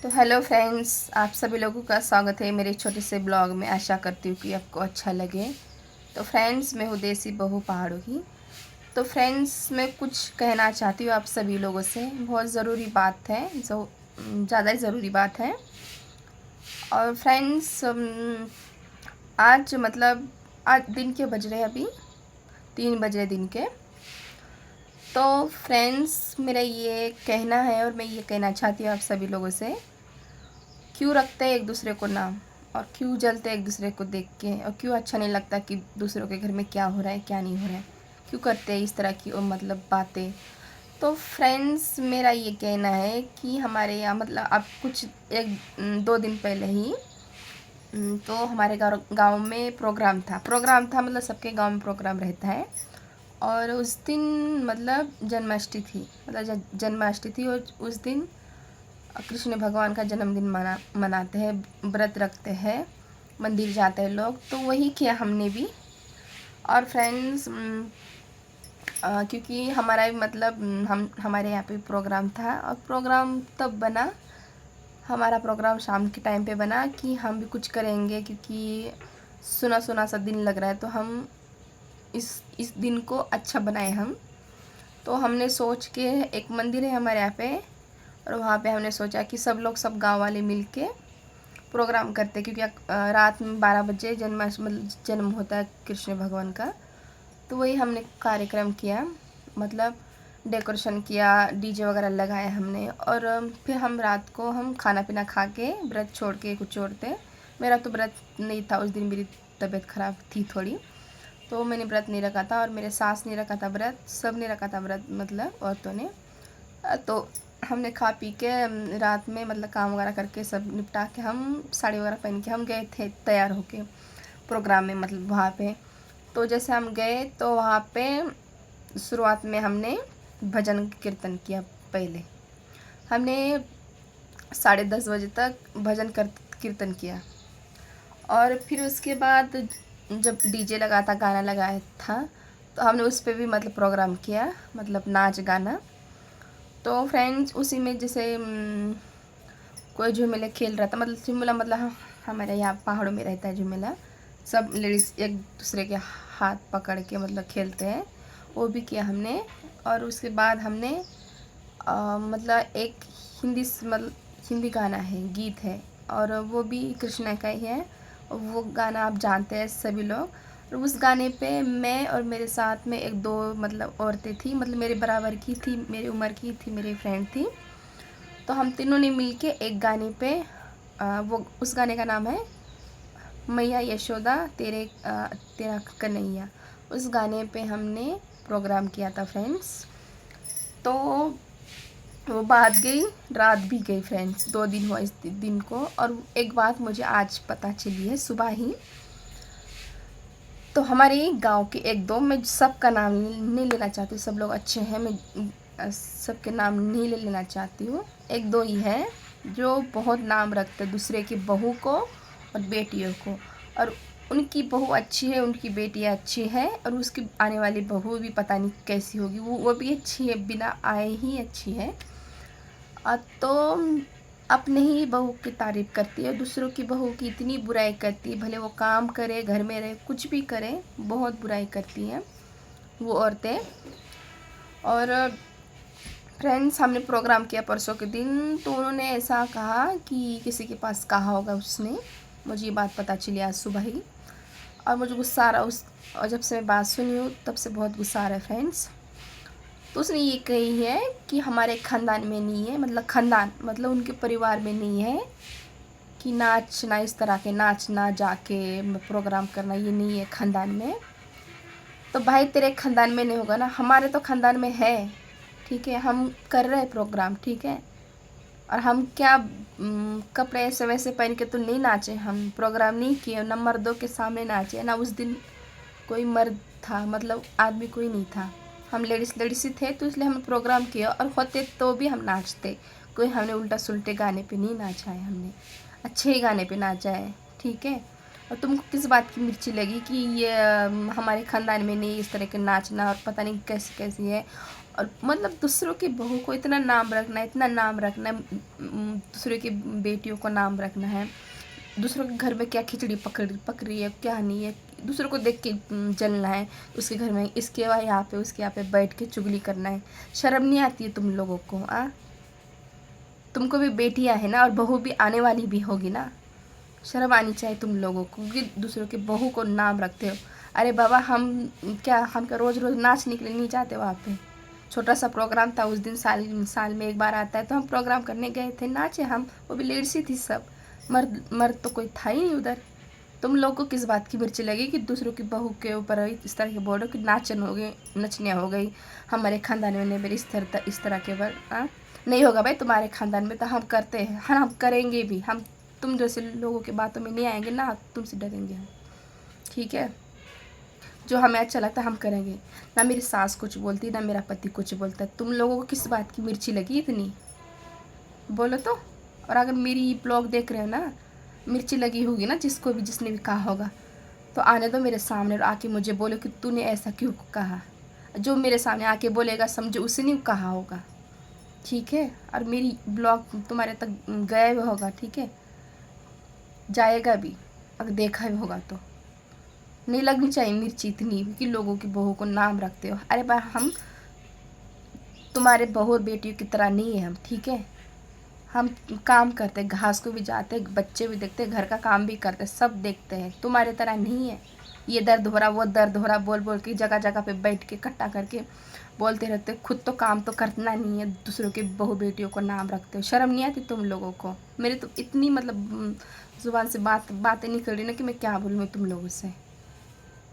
तो hello friends, आप सभी लोगों का स्वागत है मेरे छोटे से ब्लॉग में। आशा करती हूँ कि आपको अच्छा लगे। तो फ्रेंड्स, मैं हूँ देसी बहू पहाड़ों की। तो फ्रेंड्स, मैं कुछ कहना चाहती हूँ आप सभी लोगों से। बहुत ज़रूरी बात है, जो ज़्यादा ही ज़रूरी बात है। और फ्रेंड्स, आज दिन के बज रहे हैं, अभी 3 बज रहे दिन के। तो फ्रेंड्स, मेरा ये कहना है और मैं ये कहना चाहती हूँ आप सभी लोगों से, क्यों रखते हैं एक दूसरे को नाम, और क्यों जलते हैं एक दूसरे को देख के, और क्यों अच्छा नहीं लगता कि दूसरों के घर में क्या हो रहा है क्या नहीं हो रहा है, क्यों करते हैं इस तरह की बातें। तो फ्रेंड्स, मेरा ये कहना है कि हमारे यहाँ अब कुछ 1-2 दिन पहले ही तो हमारे गांव में प्रोग्राम था सबके गांव में प्रोग्राम रहता है। और उस दिन जन्माष्टमी थी, जन्माष्टमी थी। और उस दिन कृष्ण भगवान का जन्मदिन मनाते हैं, व्रत रखते हैं, मंदिर जाते हैं लोग। तो वही किया हमने भी। और फ्रेंड्स, क्योंकि हमारा हम हमारे यहाँ पे प्रोग्राम था, और प्रोग्राम तब बना, हमारा प्रोग्राम शाम के टाइम पे बना कि हम भी कुछ करेंगे, क्योंकि सुना सुना सा दिन लग रहा है। तो हम इस दिन को अच्छा बनाए हम। तो हमने सोच के, एक मंदिर है हमारे यहाँ पे, और वहाँ पे हमने सोचा कि सब गांव वाले मिल के प्रोग्राम करते, क्योंकि रात में 12 बजे जन्म होता है कृष्ण भगवान का। तो वही हमने कार्यक्रम किया, डेकोरेशन किया, डीजे वगैरह लगाया हमने। और फिर हम रात को खाना पीना खा के व्रत छोड़ के कुछ छोड़ते। मेरा तो व्रत नहीं था उस दिन, मेरी तबीयत ख़राब थी थोड़ी, तो मैंने व्रत नहीं रखा था। और मेरे सास ने रखा था व्रत, सब ने रखा था व्रत, औरतों ने। तो हमने खा पी के रात में काम वगैरह करके सब निपटा के हम साड़ी वगैरह पहन के हम गए थे तैयार होके प्रोग्राम में, वहाँ पे। तो जैसे हम गए तो वहाँ पे शुरुआत में हमने भजन कीर्तन किया। पहले हमने 10:30 बजे तक भजन कीर्तन किया। और फिर उसके बाद जब डीजे लगा था, गाना लगाया था, तो हमने उस पर भी प्रोग्राम किया, नाच गाना। तो फ्रेंड्स, उसी में जैसे कोई झूमेला खेल रहा था, झूमेला हमारे यहाँ पहाड़ों में रहता है झूमेला। सब लेडीज़ एक दूसरे के हाथ पकड़ के खेलते हैं, वो भी किया हमने। और उसके बाद हमने एक हिंदी गाना है, गीत है, और वो भी कृष्णा का ही है। वो गाना आप जानते हैं सभी लोग। और उस गाने पे मैं और मेरे साथ में 1-2 औरतें थी, मेरे बराबर की थी, मेरी उम्र की थी, मेरी फ्रेंड थी। तो हम तीनों ने मिलके एक गाने पे उस गाने का नाम है मैया यशोदा तेरा कन्हैया। उस गाने पे हमने प्रोग्राम किया था फ्रेंड्स। तो वो बात गई, रात भी गई फ्रेंड्स, 2 दिन हुआ इस दिन को। और एक बात मुझे आज पता चली है सुबह ही। तो हमारे गांव के 1-2, मैं सबका नाम नहीं लेना चाहती, सब लोग अच्छे हैं, मैं सबके नाम नहीं लेना चाहती हूँ। 1-2 ही है जो बहुत नाम रखते दूसरे की बहू को और बेटियों को। और उनकी बहू अच्छी है, उनकी बेटी अच्छी है, और उसकी आने वाली बहू भी पता नहीं कैसी होगी, वो भी अच्छी है, बिना आए ही अच्छी है। तो अपने ही बहू की तारीफ़ करती है, दूसरों की बहू की इतनी बुराई करती है। भले वो काम करे, घर में रहे, कुछ भी करे, बहुत बुराई करती हैं वो औरतें। और फ्रेंड्स, हमने प्रोग्राम किया परसों के दिन, तो उन्होंने ऐसा कहा कि किसी के पास कहा होगा उसने, मुझे ये बात पता चली आज सुबह ही। और मुझे गुस्सा आ रहा और जब से मैं बात सुनी हूँ तब से बहुत गुस्सा आ रहा है फ्रेंड्स। तो उसने ये कही है कि हमारे ख़ानदान में नहीं है, ख़ानदान उनके परिवार में नहीं है कि नाचना, इस तरह के नाचना, जाके प्रोग्राम करना, ये नहीं है ख़ानदान में। तो भाई, तेरे ख़ानदान में नहीं होगा ना, हमारे तो ख़ानदान में है, ठीक है। हम कर रहे हैं प्रोग्राम, ठीक है। और हम क्या कपड़े ऐसे वैसे पहन के तो नहीं नाचे, हम प्रोग्राम नहीं किए, ना मर्दों के सामने नाचे, ना उस दिन कोई मर्द था, आदमी कोई नहीं था। हम लेडीज़ ही थे, तो इसलिए हमने प्रोग्राम किया। और होते तो भी हम नाचते, कोई हमने उल्टा सुलटे गाने पे नहीं नाचा है, हमने अच्छे ही गाने पे नाचा है, ठीक है। और तुमको किस बात की मिर्ची लगी कि ये हमारे ख़ानदान में नहीं इस तरह के नाचना, और पता नहीं कैसी कैसी है। और मतलब दूसरों की बहू को इतना नाम रखना है, इतना नाम रखना है, दूसरे की बेटियों को नाम रखना है, दूसरों के घर में क्या खिचड़ी पक रही है क्या नहीं है, दूसरों को देख के जलना है, उसके घर में इसके यहाँ पे उसके यहाँ पे बैठ के चुगली करना है। शर्म नहीं आती है तुम लोगों को? तुमको भी बेटियां है ना, और बहू भी आने वाली भी होगी ना, शर्म आनी चाहिए तुम लोगों को कि दूसरों के बहू को नाम रखते हो। अरे बाबा, हम क्या रोज़ रोज़ नाचने के लिए नहीं जाते वहाँ पे? छोटा सा प्रोग्राम था उस दिन, साल में एक बार आता है, तो हम प्रोग्राम करने गए थे, नाचे हम, वो भी लेडीज ही थी सब, मर्द मर्द तो कोई था ही नहीं उधर। तुम लोग को किस बात की मिर्ची लगी कि दूसरों की बहू के ऊपर इस तरह के बोलो कि नाचन हो गई, नचनिया हो गई? हमारे ख़ानदान में मेरे इस तरह के नहीं होगा भाई। तुम्हारे ख़ानदान में तो हम करते हैं, हाँ हम करेंगे भी। हम तुम जैसे लोगों की बातों में नहीं आएंगे ना, तुमसे डरेंगे हम, ठीक है? जो हमें अच्छा लगता है हम करेंगे। ना मेरी सास कुछ बोलती, ना मेरा पति कुछ बोलता। तुम लोगों को किस बात की मिर्ची लगी इतनी? बोलो तो। और अगर मेरी ब्लॉग देख रहे हो ना, मिर्ची लगी होगी ना जिसको भी, जिसने भी कहा होगा, तो आने दो मेरे सामने और आके मुझे बोलो कि तूने ऐसा क्यों कहा। जो मेरे सामने आके बोलेगा समझो उसने नहीं कहा होगा, ठीक है? और मेरी ब्लॉग तुम्हारे तक गया भी होगा, ठीक है? जाएगा भी, अगर देखा भी होगा तो। नहीं लगनी चाहिए मिर्ची इतनी कि लोगों की बहू को नाम रखते हो। अरे बा, हम तुम्हारे बहू और बेटियों की तरह नहीं है हम, ठीक है? हम काम करते, घास को भी जाते, बच्चे भी देखते, घर का काम भी करते, सब देखते हैं। तुम्हारे तरह नहीं है ये दर्द हो रहा वो दर्द हो रहा बोल बोल के जगह जगह पे बैठ के इकट्ठा करके बोलते रहते, खुद तो काम तो करना नहीं है, दूसरों के बहू बेटियों को नाम रखते हो। शर्म नहीं आती तुम लोगों को? मेरे तो इतनी मतलब ज़ुबान से बातें निकल रही ना कि मैं क्या बोलूँ तुम लोगों से,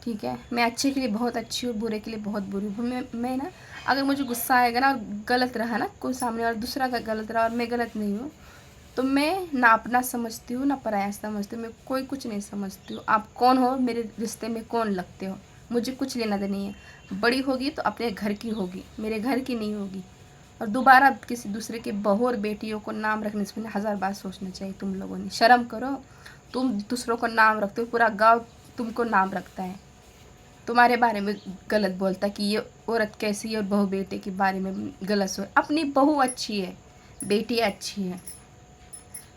ठीक है? मैं अच्छे के लिए बहुत अच्छी हूँ, बुरे के लिए बहुत बुरी हूँ। मैं ना, अगर मुझे गुस्सा आएगा ना और गलत रहा ना कोई सामने और दूसरा का गलत रहा और मैं गलत नहीं हूँ, तो मैं ना अपना समझती हूँ ना पराया समझती हूँ, मैं कोई कुछ नहीं समझती हूँ। आप कौन हो, मेरे रिश्ते में कौन लगते हो, मुझे कुछ लेना देना नहीं है। बड़ी होगी तो अपने घर की होगी, मेरे घर की नहीं होगी। और दोबारा किसी दूसरे के बहू और बेटियों को नाम रखने से पहले 1000 बार सोचना चाहिए तुम लोगों ने। शर्म करो। तुम दूसरों को नाम रखते हो, पूरा गाँव तुमको नाम रखता है, तुम्हारे बारे में गलत बोलता कि ये औरत कैसी है, और बहू बेटे के बारे में गलत सोच। अपनी बहू अच्छी है, बेटी अच्छी है,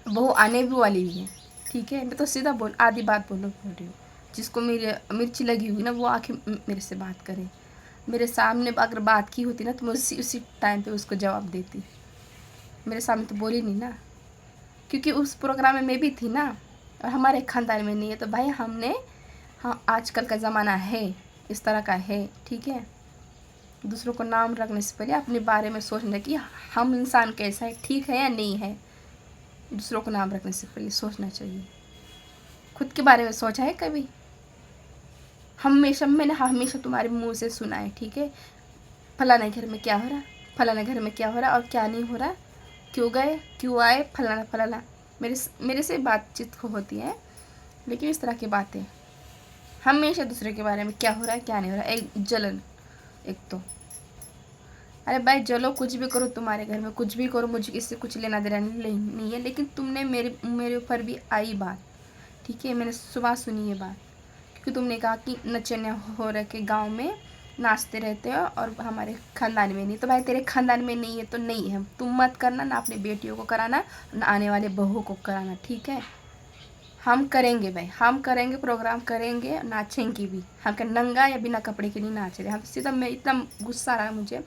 बहू आने भी वाली भी है, ठीक है? मैं तो सीधा आधी बात बोल रही हूँ। जिसको मेरी मिर्ची लगी हुई ना, वो आके मेरे से बात करे। मेरे सामने अगर बात की होती ना, तो मैं उसी टाइम पे उसको जवाब देती। मेरे सामने तो बोली नहीं ना, क्योंकि उस प्रोग्राम में मैं भी थी ना, और हमारे खानदान में नहीं है। तो भाई हमने, हाँ आजकल का ज़माना है, इस तरह का है, ठीक है? दूसरों को नाम रखने से पहले अपने बारे में सोचना कि हम इंसान कैसा है, ठीक है या नहीं है। दूसरों को नाम रखने से पहले सोचना चाहिए। खुद के बारे में सोचा है कभी? मैंने हमेशा तुम्हारे मुंह से सुना है, ठीक है? फलाने घर में क्या हो रहा, फलाने घर में क्या हो रहा और क्या नहीं हो रहा, क्यों गए क्यों आए, फलाना फलाना। मेरे से बातचीत होती है, लेकिन इस तरह की बातें हमेशा दूसरे के बारे में क्या हो रहा है क्या नहीं हो रहा, एक जलन एक तो। अरे भाई चलो, कुछ भी करो, तुम्हारे घर में कुछ भी करो, मुझे इससे कुछ लेना देना नहीं है। लेकिन तुमने मेरे ऊपर भी आई बात, ठीक है? मैंने सुबह सुनी ये बात, क्योंकि तुमने कहा कि नचने हो रखे गांव में नाचते रहते हो और हमारे ख़ानदान में नहीं। तो भाई तेरे ख़ानदान में नहीं है तो नहीं है, तुम मत करना, ना अपनी बेटियों को कराना, ना आने वाले बहू को कराना, ठीक है? हम करेंगे भाई, हम करेंगे, प्रोग्राम करेंगे, नाचेंगे भी। हम क्या नंगा या बिना कपड़े के नहीं नाच रहे हम? सीधा मैं इतना गुस्सा रहा मुझे,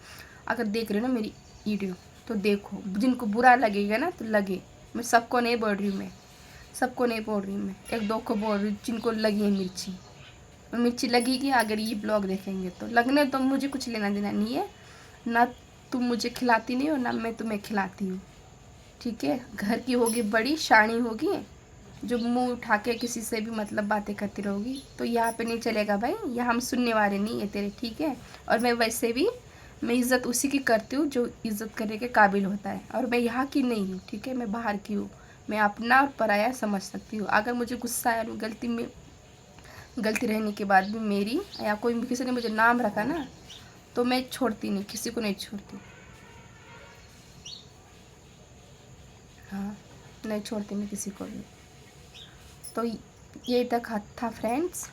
अगर देख रहे हो ना मेरी वीडियो तो देखो, जिनको बुरा लगेगा ना तो लगे। मैं सबको नहीं बोल रही हूँ, मैं सबको नहीं बोल रही हूँ, मैं एक दो को बोल रही हूँ जिनको लगी है मिर्ची। और मिर्ची लगेगी अगर ये ब्लॉग देखेंगे तो, लगने तो मुझे कुछ लेना देना नहीं है। ना तुम मुझे खिलाती नहीं हो, ना मैं तुम्हें खिलाती हूँ, ठीक है? घर की होगी बड़ी शानी होगी, जो मुंह उठा के किसी से भी मतलब बातें करती रहोगी तो यहाँ पे नहीं चलेगा भाई। यहाँ हम सुनने वाले नहीं है तेरे, ठीक है? और मैं वैसे भी मैं इज़्ज़त उसी की करती हूँ जो इज़्ज़त करने के काबिल होता है, और मैं यहाँ की नहीं हूँ, ठीक है? मैं बाहर की हूँ। मैं अपना और पराया समझ सकती हूँ। अगर मुझे गुस्सा आया और गलती रहने के बाद भी मेरी, या कोई किसी ने मुझे नाम रखा ना, तो मैं छोड़ती नहीं, किसी को नहीं छोड़ती। हाँ, नहीं छोड़ती मैं किसी को भी। तो ये तक था फ्रेंड्स,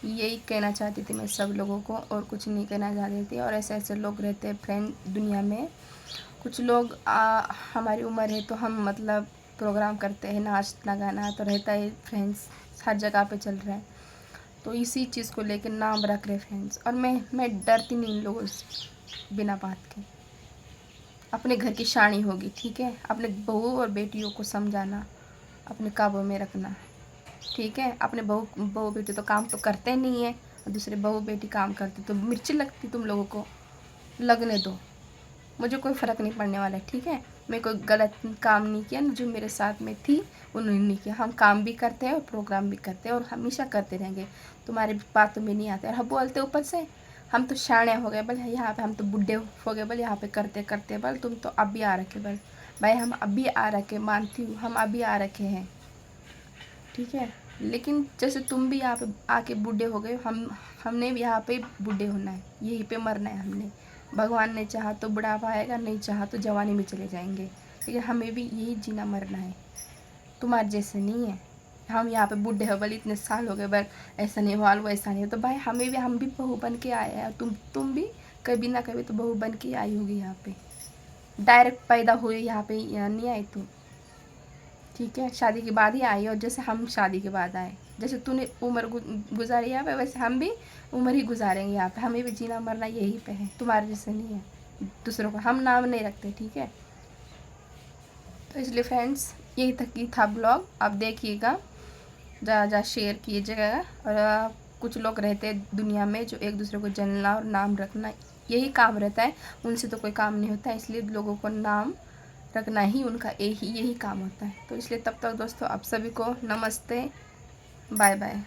यही कहना चाहती थी मैं सब लोगों को, और कुछ नहीं कहना चाहती थी। और ऐसे ऐसे लोग रहते हैं फ्रेंड दुनिया में। कुछ लोग हमारी उम्र है तो हम मतलब प्रोग्राम करते हैं, नाचना गाना तो रहता है, फ्रेंड्स हर जगह पे चल रहा है, तो इसी चीज़ को लेकर नाम रख रहे फ्रेंड्स। और मैं डरती नहीं इन लोगों से बिना बात के। अपने घर की शानी होगी, ठीक है, अपने बहू और बेटियों को समझाना, अपने काबू में रखना, ठीक है। अपने बहू बेटी तो काम तो करते नहीं है, और दूसरे बहू बेटी काम करते तो मिर्ची लगती तुम लोगों को, लगने दो, मुझे कोई फ़र्क नहीं पड़ने वाला है, ठीक है। मैं कोई गलत काम नहीं किया, जो मेरे साथ में थी उन्होंने नहीं किया। हम काम भी करते हैं और प्रोग्राम भी करते हैं और हमेशा करते रहेंगे। तुम्हारी बातों में नहीं आते, और हम बोलते ऊपर से हम तो शाणे हो गए, बोले यहाँ पे हम तो बुढ़े हो गए, बोले यहाँ पे करते करते, बोले तुम तो अभी आ रखे, बोले भाई हम अभी आ रखे, मानती हूँ हम अभी आ रखे हैं, ठीक है। लेकिन जैसे तुम भी यहाँ पे आके बूढ़े हो गए, हमने भी यहाँ पे बूढ़े होना है, यहीं पे मरना है हमने। भगवान ने चाहा तो बुढ़ापा आएगा, नहीं चाहा तो जवानी में चले जाएंगे, लेकिन हमें भी यही जीना मरना है, तुम्हारे जैसे नहीं है। हम यहाँ पे बूढ़े हो, बोले इतने साल हो गए, बस ऐसा नहीं हुआ वैसा नहीं हो, तो भाई हम भी बहू बन के आए हैं, तुम भी कभी ना कभी तो बहू बन के आई होगी यहाँ पे। डायरेक्ट पैदा हुए यहाँ पे नहीं आई तुम, ठीक है, शादी के बाद ही आई। और जैसे हम शादी के बाद आए, जैसे तूने उम्र गुजारी यहाँ पे, वैसे हम भी उम्र ही गुजारेंगे यहाँ पे। हमें भी जीना मरना यहीं पे है, तुम्हारे जैसे नहीं है। दूसरों को हम नाम नहीं रखते, ठीक है। तो इसलिए फ्रेंड्स यही तक ही था ब्लॉग, आप देखिएगा, ज़्यादा शेयर कीजिएगा। और कुछ लोग रहते हैं दुनिया में जो एक दूसरे को जलना और नाम रखना यही काम रहता है, उनसे तो कोई काम नहीं होता है, इसलिए लोगों को नाम रखना ही उनका यही काम होता है। तो इसलिए तब तक दोस्तों आप सभी को नमस्ते, बाय बाय।